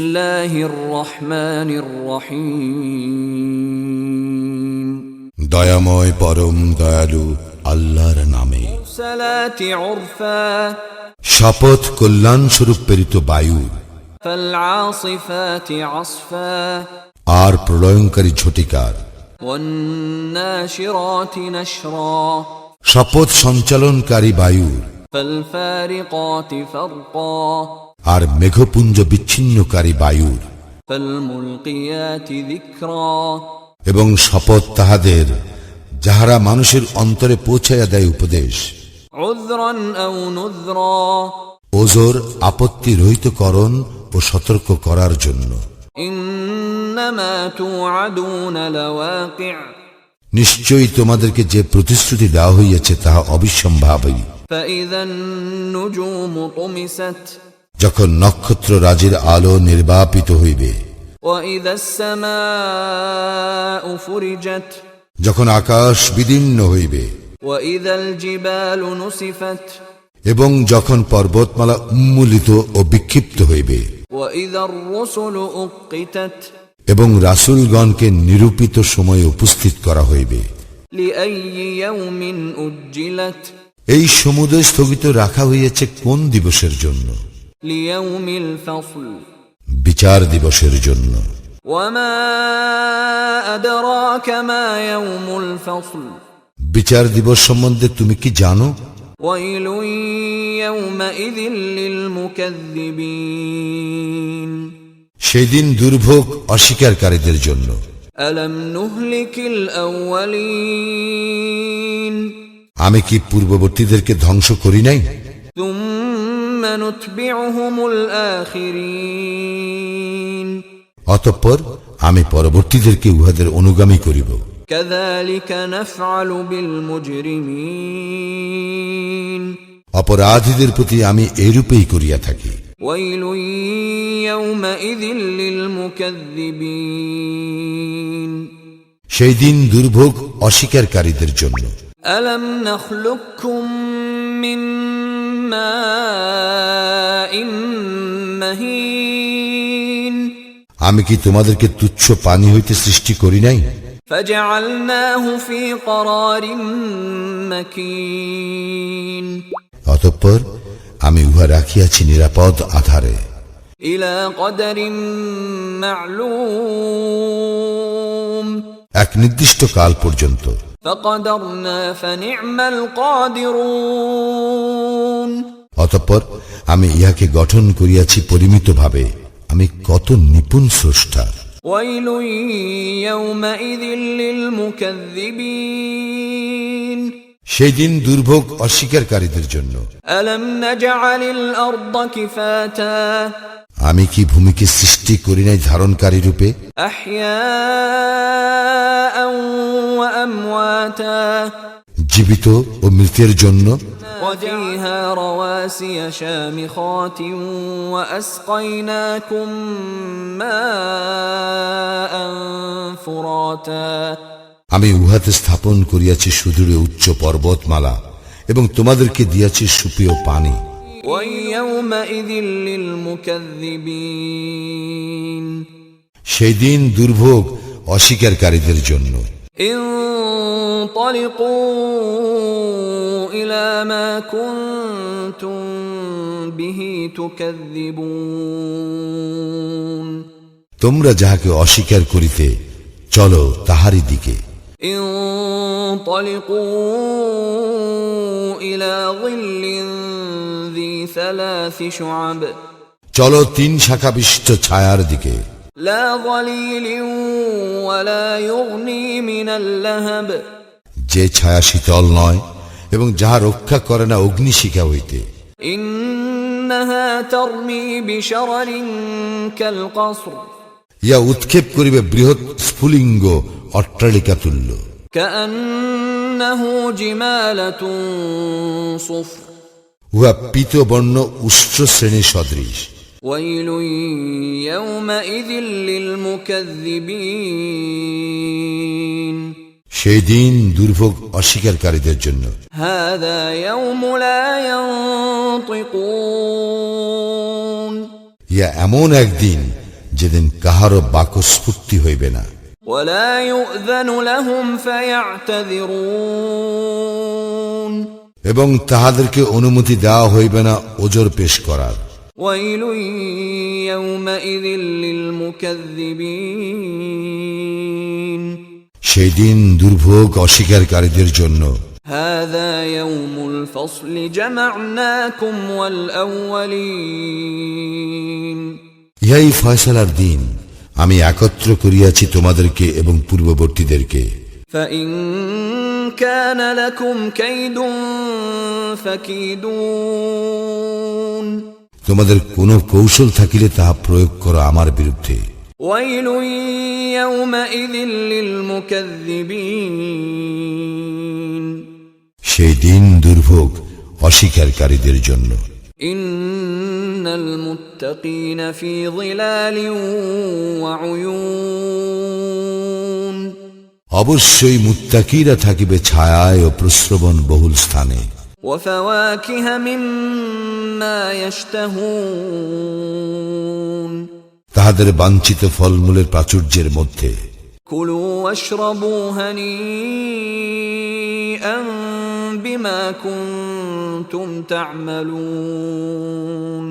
বিসমিল্লাহির রহমানির রহিম। দয়াময় পরম দয়ালু আল্লাহর নামে। সালাতি উরফা, শপথ কল্যাণ স্বরূপ প্রেরিত বায়ু। ফাল আসিফাতি আসফা, আর প্রলয়ঙ্কারী ঝটিকার। ওয়ান নাশিরাতি নাশরা, শপথ সঞ্চালনকারী বায়ুর। ফাল ফারিকাতি ফারকা, আর মেঘপুঞ্জ বিচ্ছিন্নকারী বায়ুর। ফাল মুলকিয়াতি যিকরা, এবং শপথ তাহাদের যাহারা মানুষের অন্তরে পৌঁছাইয়া দেয় উপদেশ। উযরান আও নুযরা, ওজর আপত্তি রহিতকরণ ও সতর্ক করার জন্য। ইন্নামা তুআদুনা লাওয়াকি', নিশ্চয়ই তোমাদেরকে যে প্রতিশ্রুতি দেওয়া হইয়াছে তাহা অবিসম্ভাবী। ফাইযান নুজুমু তুমিসাত, যখন নক্ষত্র রাজির আলো নির্বাপিত হইবে। ওয়াইযাস সামাউ ফুরিজাত, যখন আকাশ বিদীর্ণ হইবে। ওয়াইযাল জিবালু নুসিফাত, এবং যখন পর্বতমালা উন্মূলিত ও বিক্ষিপ্ত হইবে। ওয়াইযার রুসুলু উক্কিতাত, এবং রাসূলগণকে নিরূপিত সময়ে উপস্থিত করা হইবে। লিআইয়ি ইয়াউমিন উজ্জিলাত, এই সমুদ্র স্থগিত রাখা হইয়াছে কোন দিবসের জন্য? লিয়াউমিল ফাসল, বিচার দিবসের জন্য। ওয়ামা আদরাকা মা ইয়াউমুল ফাসল, বিচার দিবস সম্বন্ধে তুমি কি জানো? ওয়াইলুন ইয়াউমাইযিল লিল মুকাজ্জিবিন, সেই দিন দুর্ভোগ অস্বীকারীদের জন্য। আলাম নুহলিকিল আউয়ালিন, আমি কি পূর্ববর্তীদেরকে ধ্বংস করি নাই? সুম্মা নুতবিউহুমুল আখিরিন, অতঃপর আমি পরবর্তীদেরকে উহাদের অনুগামী করিব। কাযালিকা নাফআলু বিল মুজরিমিন, অপরাধীদের প্রতি আমি এইরূপেই করিয়া থাকি। ওয়াইলুন ইয়াউমাইযিল লিল মুকাজ্জিবিন, সেই দিন দুর্ভোগ অস্বীকারীদের জন্য। আলাম নাখলুকুকুম মিন মাইন মাহিন, আমি কি তোমাদেরকে তুচ্ছ পানি হইতে সৃষ্টি করি নাই? ফাজআলনাহু ফি ক্বরারিন মাকিন, অতঃপর আমি উহা রাখিয়াছি নিরাপদ আধারে। ইলা কদরিন মা'লুম, এক নির্দিষ্ট কাল পর্যন্ত। ফাকদারনা ফানি'মাল কাদিরুন, অতঃপর আমি ইহাকে গঠন করিয়াছি পরিমিতভাবে। আমি কত নিপুণ স্রষ্টা। ওয়াইলুন ইয়াউমাইযিল লিল মুকাজ্জিবিন, সেই দিন দুর্ভোগ অস্বীকারীদের জন্য। আলাম নাজআলিল আরদা কিফাতা, আমি কি ভূমিকে সৃষ্টি করি নাই ধারণকারী রূপে? আহইয়াআন ওয়া আমওয়াতা, জীবিত ও মৃতের জন্য। وفيها رواسي شامخات وأسقيناكم ماء فراتا, আমি উহাতে স্থাপন করিয়াছি সুদূরে উচ্চ পর্বতমালা এবং তোমাদেরকে দিয়াছি সুপেয় পানি। ويومئذ للمكذبين, সেই দিন দুর্ভোগ অস্বীকারীদের জন্য। انطلقوا إلى ما كنتم به تكذبون, তোমরা যাহাকে অস্বীকার করিতে চলো তাহারই দিকে। انطلقوا إلى ظل ذي ثلاث شعب, চলো তিন শাখা বিশিষ্ট ছায়ার দিকে। لا ظليل ولا يغني من اللهب, যে ছায়া শীতল নয় এবং যাহা রক্ষা করে না অগ্নিশিখা হইতে। إنها ترمي بشرر كالقصر, ইয়া উৎক্ষেপ করিবে বৃহৎ স্ফুলিঙ্গ অট্টালিকা তুল্য। كأنه جمالة صفر, উহা পীতবর্ণ উষ্ট্র শ্রেণী সদৃশ। ويل يومئذ للمكذبين, সেই দিন দুর্ভোগ অস্বীকারীদের জন্য। هذا يوم لا ينطقون, ইয়া এমন একদিন যেদিন কাহারও বাকস্ফূর্তি হইবে না, ولا يؤذن لهم فيعتذرون এবং তাহাদেরকে অনুমতি দেওয়া হইবে না ওজর পেশ করার। ويل يومئذ للمكذبين সেই দিন দুর্ভোগ অস্বীকারীদের জন্য। هذا يوم الفصل جمعناكم والأولين ইহাই ফয়সালার দিন, আমি একত্র করিয়াছি তোমাদেরকে এবং পূর্ববর্তীদেরকে। فإن كان لكم كيد فكيدون তোমাদের কোন কৌশল থাকিলে তাহা প্রয়োগ করো আমার বিরুদ্ধে। ويل يومئذ للمكذبين সেই দিন দুর্ভোগ অস্বীকারীদের জন্য। إن المتقين في ظلال وعيون অবশ্যই মুত্তাকিরা থাকিবে ছায়ায় ও প্রস্রবণ বহুল স্থানে। وفواكه مما يشتهون তাহাদের বাঞ্ছিত ফলমূলের প্রাচুর্যের মধ্যে। كلوا واشربوا هنيئا بما كنتم تعملون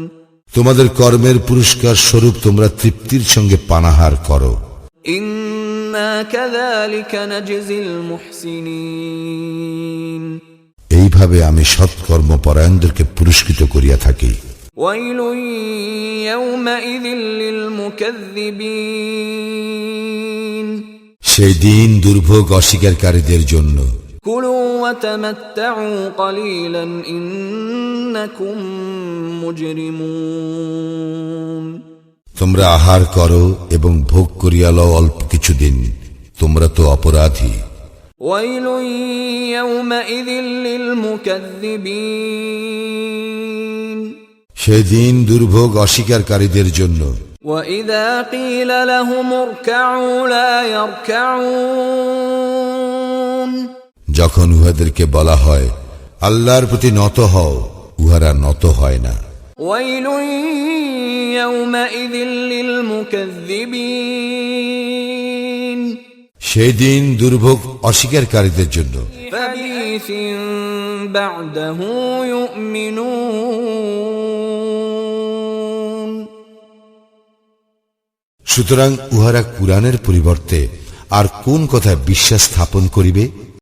তোমাদের কর্মের পুরস্কার স্বরূপ তোমরা তৃপ্তির সঙ্গে পানাহার করো। إنا كذلك نجزي المحسنين এইভাবে আমি সৎকর্মপরায়ণদেরকে পুরস্কৃত করিয়া থাকি। ويل يومئذ للمكذبين সেই দিন দুর্ভোগ অস্বীকারীদের জন্য। كلوا وتمتعوا قليلا إنكم مجرمون তোমরা আহার করো এবং ভোগ করিয়া লও অল্প কিছুদিন, তোমরা তো অপরাধী। ويل يومئذ للمكذبين সেই দিন দুর্ভোগ অস্বীকারীদের জন্য। وإذا قيل لهم اركعوا لا يركعون যখন উহাদেরকে বলা হয় আল্লাহর প্রতি নত হও, উহারা নত হয় না। ويل يومئذ للمكذبين সেই দিন দুর্ভোগ অস্বীকারীদের জন্য। فبئس بعده يؤمنون সুতরাং উহারা কুরআনের পরিবর্তে আর কোন কথায় বিশ্বাস স্থাপন করিবে?